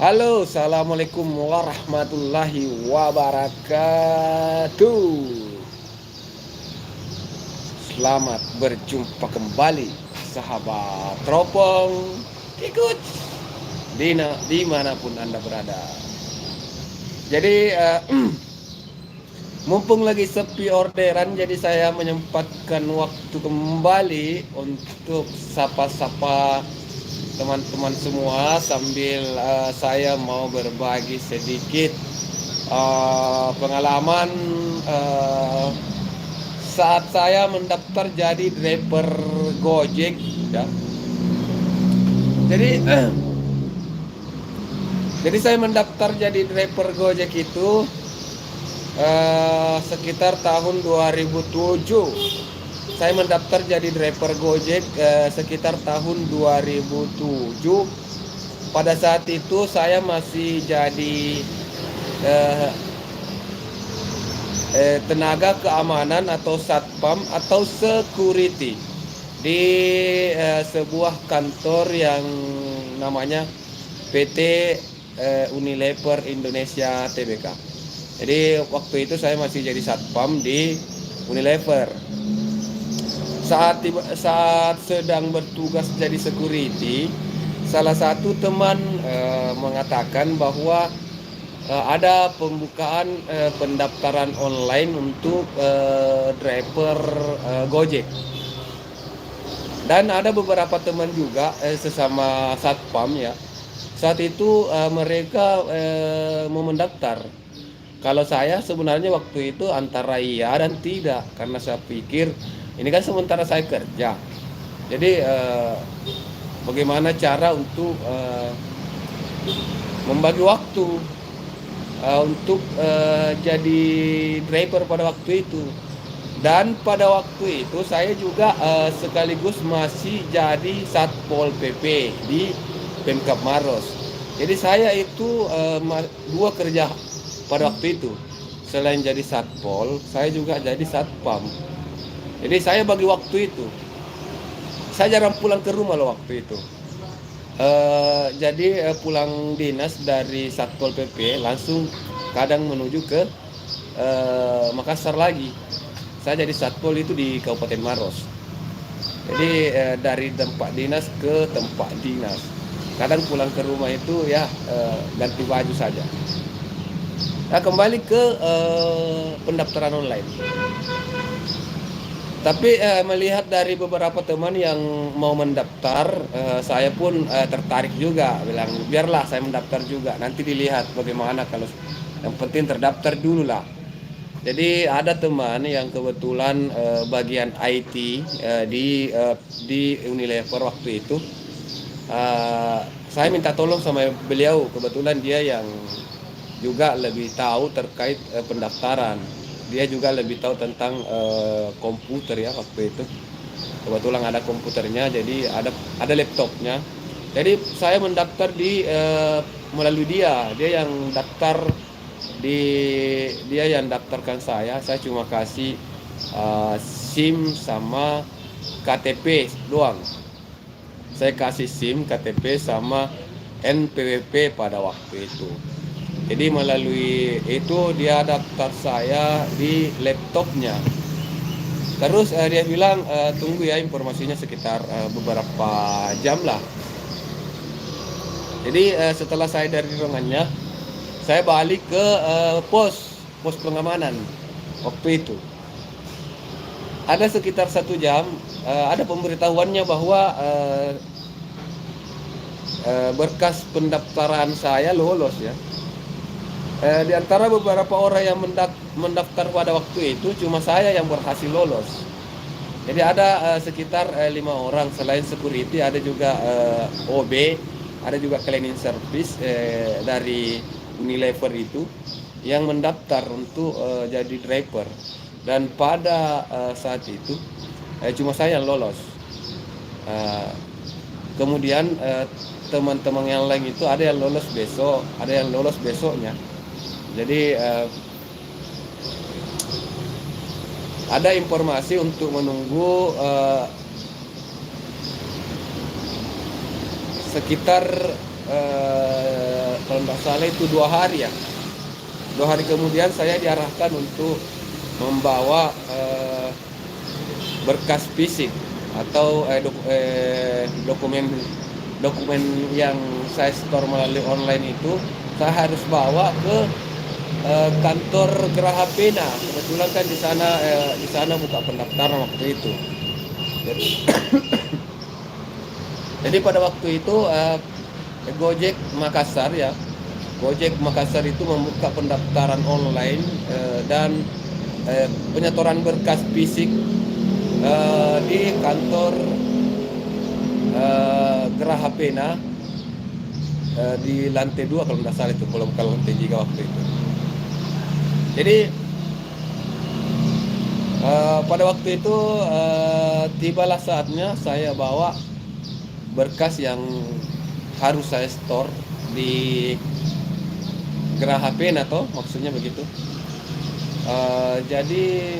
Halo, assalamualaikum warahmatullahi wabarakatuh. Selamat berjumpa kembali, sahabat teropong. Ikut dimanapun Anda berada. Jadi, mumpung lagi sepi orderan, jadi saya menyempatkan waktu kembali untuk sapa-sapa teman-teman semua sambil saya mau berbagi sedikit pengalaman saat saya mendaftar jadi driver Gojek ya. Jadi jadi saya mendaftar jadi driver Gojek itu sekitar tahun 2007. Saya mendaftar jadi driver Gojek sekitar tahun 2007. Pada saat itu saya masih jadi tenaga keamanan atau satpam atau security di sebuah kantor yang namanya PT Unilever Indonesia Tbk. Jadi waktu itu saya masih jadi satpam di Unilever. Saat sedang bertugas jadi security, salah satu teman mengatakan bahwa ada pembukaan pendaftaran online untuk driver Gojek. Dan ada beberapa teman juga sesama satpam ya. Saat itu mereka mau mendaftar. Kalau saya sebenarnya waktu itu antara iya dan tidak, karena saya pikir ini kan sementara saya kerja. Jadi bagaimana cara untuk membagi waktu untuk jadi driver pada waktu itu. Dan pada waktu itu saya juga sekaligus masih jadi Satpol PP di Pemkab Maros. Jadi saya itu dua kerja pada waktu itu. Selain jadi Satpol, saya juga jadi Satpam. Jadi saya bagi waktu itu. Saya jarang pulang ke rumah loh waktu itu. Jadi pulang dinas dari Satpol PP langsung kadang menuju ke Makassar lagi. Saya jadi Satpol itu di Kabupaten Maros. Jadi dari tempat dinas ke tempat dinas. Kadang pulang ke rumah itu ya ganti baju saja. Nah, kembali ke pendaftaran online. Tapi melihat dari beberapa teman yang mau mendaftar, saya pun tertarik juga. Bilang biarlah saya mendaftar juga. Nanti dilihat bagaimana, kalau yang penting terdaftar dulu lah. Jadi ada teman yang kebetulan bagian IT di Unilever waktu itu. Saya minta tolong sama beliau, kebetulan dia yang juga lebih tahu terkait pendaftaran. Dia juga lebih tahu tentang komputer ya waktu itu. Kebetulan ada komputernya, jadi ada laptopnya. Jadi saya mendaftar melalui dia yang daftar dia yang daftarkan saya cuma kasih SIM sama KTP doang. Saya kasih SIM, KTP sama NPWP pada waktu itu. Jadi melalui itu dia daftar saya di laptopnya. Terus dia bilang tunggu ya informasinya sekitar beberapa jam lah. Jadi setelah saya dari ruangannya, saya balik ke pos pengamanan waktu itu. Ada sekitar 1 jam, ada pemberitahuannya bahwa berkas pendaftaran saya lolos ya. Di antara beberapa orang yang mendaftar pada waktu itu, cuma saya yang berhasil lolos. Jadi ada sekitar 5 orang. Selain security ada juga OB, ada juga cleaning service dari Unilever itu yang mendaftar untuk jadi driver. Dan pada saat itu cuma saya yang lolos. Kemudian teman-teman yang lain itu ada yang lolos besok, ada yang lolos besoknya. Jadi ada informasi untuk menunggu sekitar kalau nggak salah itu 2 hari ya. 2 hari kemudian saya diarahkan untuk membawa berkas fisik atau dokumen yang saya store melalui online itu saya harus bawa ke kantor Geraha Pena. Kebetulan kan di sana buka pendaftaran waktu itu. Jadi pada waktu itu Gojek Makassar ya. Gojek Makassar itu membuka pendaftaran online dan penyetoran berkas fisik di kantor Geraha Pena di lantai 2 kalau tidak salah itu, kalau bukan lantai 3 waktu itu. Jadi pada waktu itu tibalah saatnya saya bawa berkas yang harus saya store di Geraha Pena atau maksudnya begitu. Jadi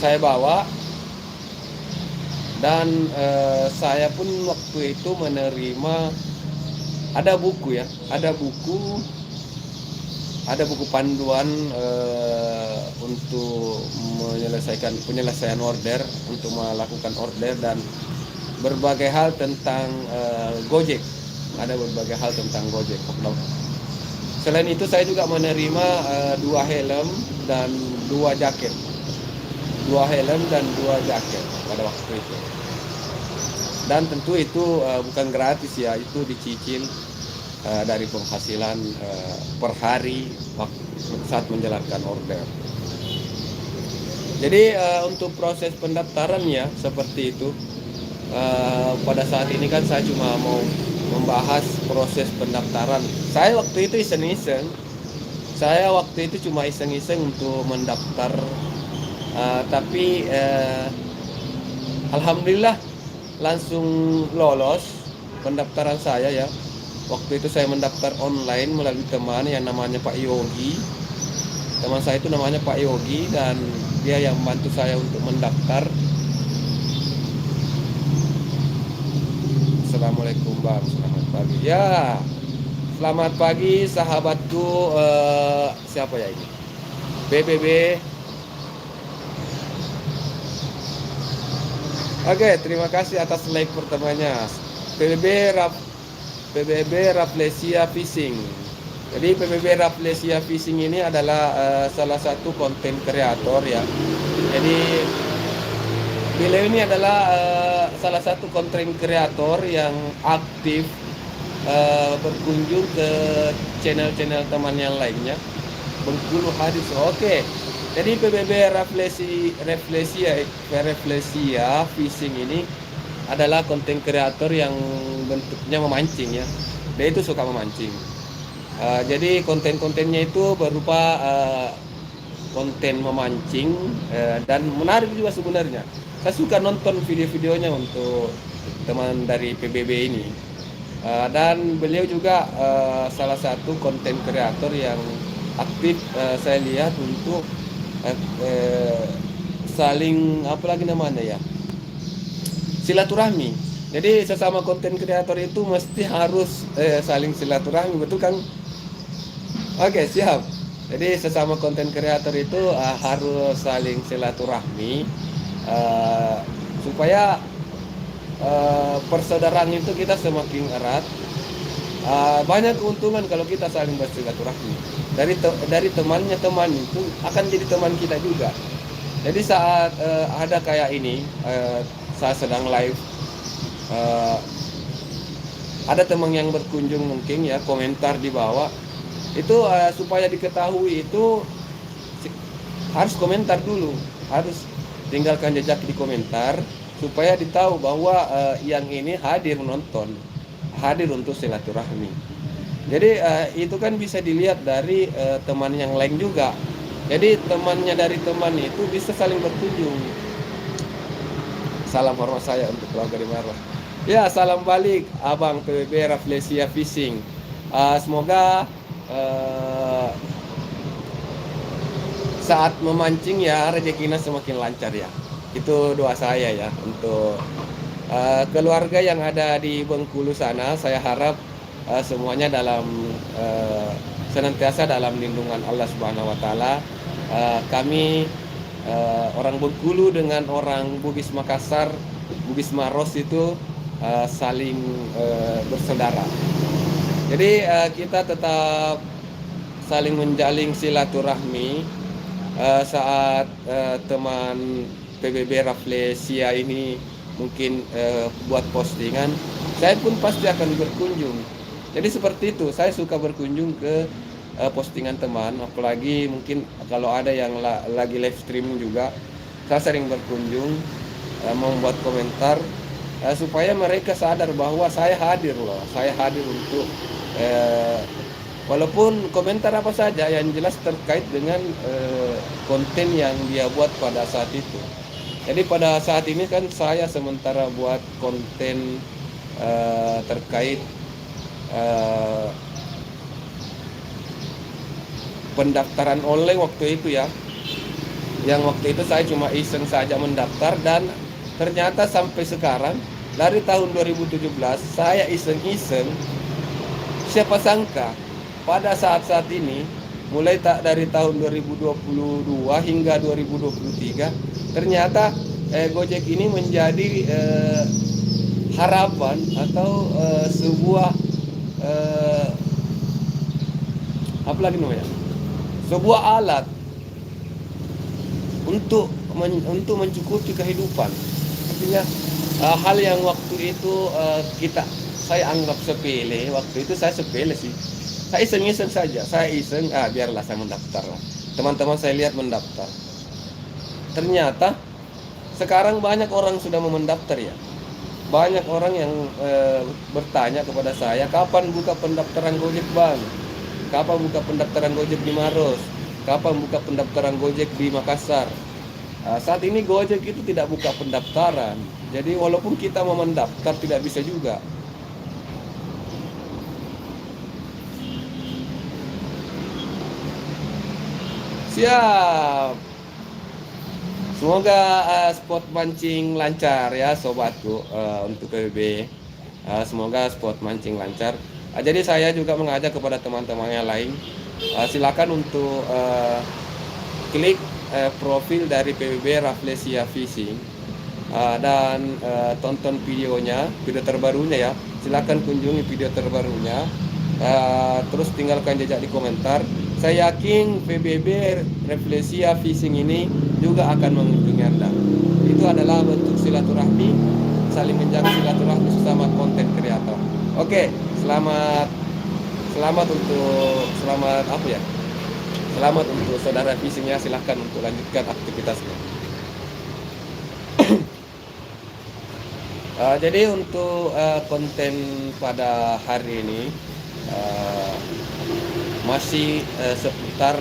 saya bawa dan saya pun waktu itu menerima ada buku panduan untuk penyelesaian order, untuk melakukan order dan berbagai hal tentang Gojek. Ada berbagai hal tentang Gojek. Selain itu saya juga menerima 2 helm dan 2 jaket. 2 helm dan 2 jaket pada waktu itu. Dan tentu itu bukan gratis ya, itu dicicil dari penghasilan per hari saat menjalankan order. Jadi untuk proses pendaftaran ya seperti itu. Pada saat ini kan saya cuma mau membahas proses pendaftaran. Saya waktu itu iseng-iseng. Saya waktu itu cuma iseng-iseng untuk mendaftar. Tapi alhamdulillah langsung lolos pendaftaran saya ya. Waktu itu saya mendaftar online melalui teman yang namanya Pak Yogi. Teman saya itu namanya Pak Yogi dan dia yang membantu saya untuk mendaftar. Assalamualaikum Bang, selamat pagi. Ya, selamat pagi sahabatku. Siapa ya ini? BBB. Oke, terima kasih atas like pertamanya. PBB Rafflesia Fishing. Jadi PBB Rafflesia Fishing ini adalah salah satu konten kreator ya. Jadi beliau ini adalah salah satu konten kreator yang aktif berkunjung ke channel-channel teman yang lainnya. Bengkulu Hadis. Oke. Jadi PBB Rafflesia Fishing ini adalah konten kreator yang bentuknya memancing ya. Dia itu suka memancing. Jadi konten-kontennya itu berupa konten memancing dan menarik juga sebenarnya. Saya suka nonton video-videonya untuk teman dari PBB ini. Dan beliau juga salah satu konten kreator yang aktif saya lihat untuk saling silaturahmi. Jadi sesama konten kreator itu mesti harus saling silaturahmi, betul kan? Oke, siap. Jadi sesama konten kreator itu harus saling silaturahmi supaya persaudaraan itu kita semakin erat. Banyak keuntungan kalau kita saling bersilaturahmi. Dari temannya teman itu akan jadi teman kita juga. Jadi saat ada kayak ini, saya sedang live, ada teman yang berkunjung mungkin ya, komentar di bawah itu supaya diketahui itu harus komentar dulu, harus tinggalkan jejak di komentar supaya ditahu bahwa yang ini hadir menonton, hadir untuk silaturahmi. Jadi itu kan bisa dilihat dari teman yang lain juga. Jadi temannya dari teman itu bisa saling berkunjung. Salam hormat saya untuk keluarga di Marwah. Ya, salam balik Abang PBB Rafflesia Fishing. Semoga saat memancing ya rezekinya semakin lancar ya. Itu doa saya ya untuk keluarga yang ada di Bengkulu sana. Saya harap semuanya dalam senantiasa dalam lindungan Allah Subhanahu wa taala. Kami orang Bengkulu dengan orang Bugis Makassar, Bugis Maros itu saling bersaudara. Jadi kita tetap saling menjalin silaturahmi saat teman PBB Rafflesia ini mungkin buat postingan, saya pun pasti akan berkunjung. Jadi seperti itu, saya suka berkunjung ke postingan teman, apalagi mungkin kalau ada yang lagi live streaming juga, saya sering berkunjung, membuat komentar supaya mereka sadar bahwa saya hadir loh, saya hadir untuk walaupun komentar apa saja yang jelas terkait dengan konten yang dia buat pada saat itu. Jadi pada saat ini kan saya sementara buat konten terkait pendaftaran online waktu itu ya. Yang waktu itu saya cuma iseng saja mendaftar, dan ternyata sampai sekarang dari tahun 2017 saya iseng-iseng, siapa sangka pada saat-saat ini mulai dari tahun 2022 hingga 2023 ternyata Gojek ini menjadi harapan atau sebuah apa lagi namanya, sebuah alat untuk mencukupi kehidupan. Artinya hal yang waktu itu saya anggap sepele, waktu itu saya sepele sih. Saya iseng-iseng saja, biarlah saya mendaftar lah. Teman-teman saya lihat mendaftar. Ternyata sekarang banyak orang sudah mau mendaftar ya. Banyak orang yang bertanya kepada saya, kapan buka pendaftaran Gojek Bang? Kapan buka pendaftaran Gojek di Maros? Kapan buka pendaftaran Gojek di Makassar? Saat ini Gojek itu tidak buka pendaftaran. Jadi walaupun kita mau mendaftar tidak bisa juga. Siap. Semoga spot mancing lancar ya sobatku, untuk PBB. Semoga spot mancing lancar. Jadi saya juga mengajak kepada teman-teman yang lain, silakan untuk klik profil dari PBB Rafflesia Fishing, dan tonton videonya, video terbarunya ya. Silakan kunjungi video terbarunya. Terus tinggalkan jejak di komentar. Saya yakin PBB Rafflesia Fishing ini juga akan mengunjungi Anda. Itu adalah bentuk silaturahmi, saling menjaga silaturahmi sesama konten kreator. Oke, selamat untuk saudara fishing ya. Silahkan untuk lanjutkan aktivitasnya. Jadi untuk konten pada hari ini masih seputar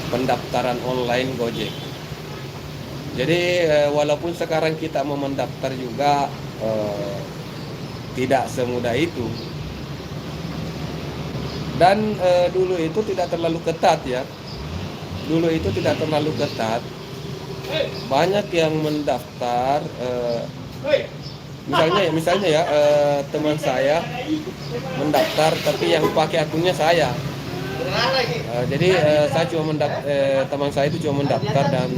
pendaftaran online Gojek. Jadi walaupun sekarang kita mau mendaftar juga tidak semudah itu. Dan dulu itu tidak terlalu ketat ya. Dulu itu tidak terlalu ketat. Banyak yang mendaftar. Misalnya ya, teman saya mendaftar tapi yang pakai akunnya saya. Jadi saya cuma teman saya itu cuma mendaftar dan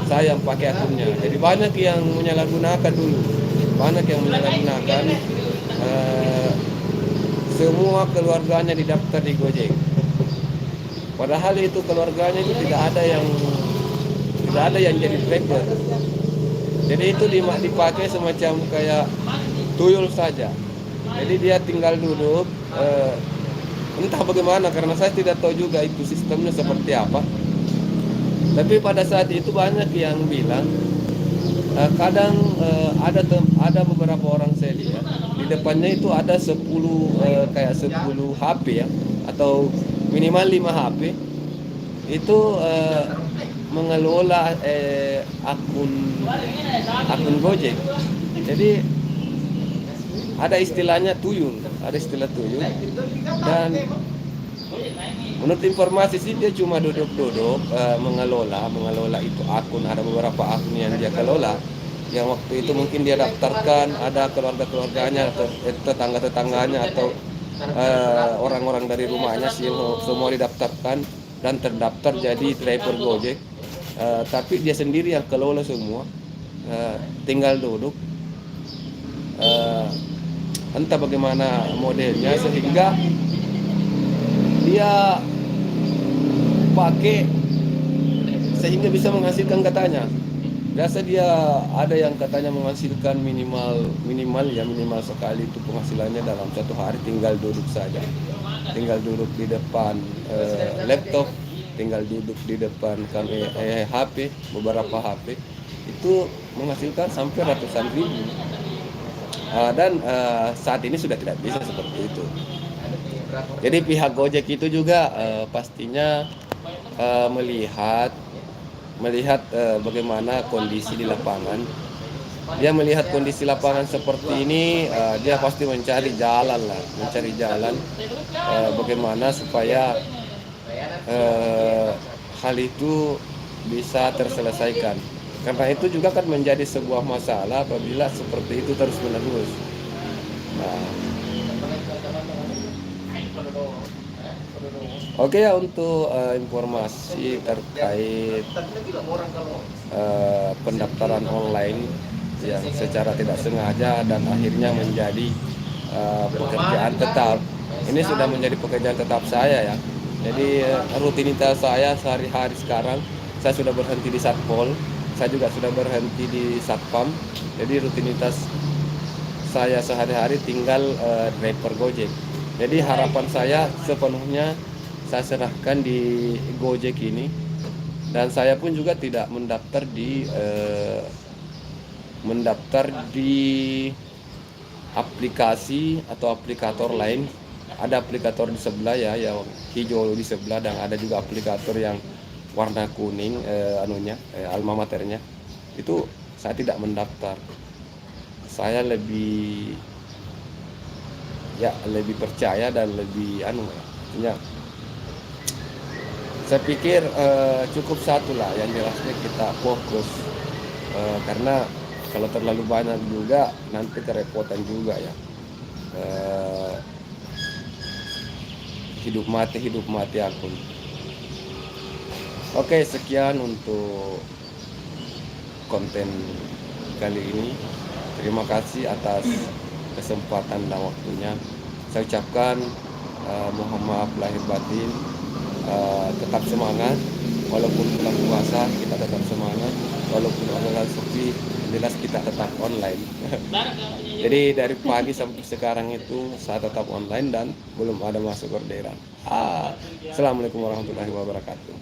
saya yang pakai akunnya. Jadi banyak yang menyalahgunakan dulu. Banyak yang menyalahgunakan, semua keluarganya didaftar di Gojek. Padahal itu keluarganya itu tidak ada yang jadi driver. Jadi itu dipakai semacam kayak tuyul saja. Jadi dia tinggal duduk, entah bagaimana, karena saya tidak tahu juga itu sistemnya seperti apa. Tapi pada saat itu banyak yang bilang, kadang ada beberapa orang saya lihat di depannya itu ada 10 HP ya, atau minimal 5 HP itu mengelola akun Gojek. Jadi ada istilah tuyul, dan menurut informasi sih dia cuma duduk mengelola itu akun. Ada beberapa akun yang dia kelola, yang waktu itu mungkin dia daftarkan, ada keluarga-keluarganya atau tetangga-tetangganya atau orang-orang dari rumahnya sih semua didaftarkan dan terdaftar jadi driver Gojek. Tapi dia sendiri yang kelola semua, tinggal duduk, entah bagaimana modelnya sehingga dia pakai sehingga bisa menghasilkan katanya. Biasa dia ada yang katanya menghasilkan minimal sekali itu penghasilannya dalam satu hari, tinggal duduk saja, tinggal duduk di depan laptop, tinggal duduk di depan HP, beberapa HP itu menghasilkan sampai ratusan ribu. Dan saat ini sudah tidak bisa seperti itu. Jadi pihak Gojek itu juga pastinya melihat bagaimana kondisi di lapangan. Dia melihat kondisi lapangan seperti ini, dia pasti mencari jalan bagaimana supaya hal itu bisa terselesaikan. Karena itu juga kan menjadi sebuah masalah apabila seperti itu terus menerus. Oke ya, untuk informasi terkait pendaftaran online yang secara tidak sengaja dan akhirnya menjadi pekerjaan tetap. Ini sudah menjadi pekerjaan tetap saya ya. Jadi rutinitas saya sehari-hari sekarang, saya sudah berhenti di Satpol, saya juga sudah berhenti di Satpam. Jadi rutinitas saya sehari-hari tinggal driver Gojek. Jadi harapan saya sepenuhnya saya serahkan di Gojek ini, dan saya pun juga tidak mendaftar di aplikasi atau aplikator lain. Ada aplikator di sebelah ya, yang hijau di sebelah, dan ada juga aplikator yang warna kuning alma maternya. Itu saya tidak mendaftar. Saya lebih percaya dan lebih saya pikir cukup satu lah yang jelasnya kita fokus, karena kalau terlalu banyak juga nanti kerepotan juga ya. Hidup mati akun. Oke, sekian untuk konten kali ini. Terima kasih atas kesempatan dan waktunya. Saya ucapkan mohon maaf lahir batin. Tetap semangat, walaupun bulan puasa kita tetap semangat, walaupun bulan sepi jelas kita tetap online. Jadi dari pagi sampai sekarang itu saya tetap online dan belum ada masuk orderan. Assalamualaikum warahmatullahi wabarakatuh.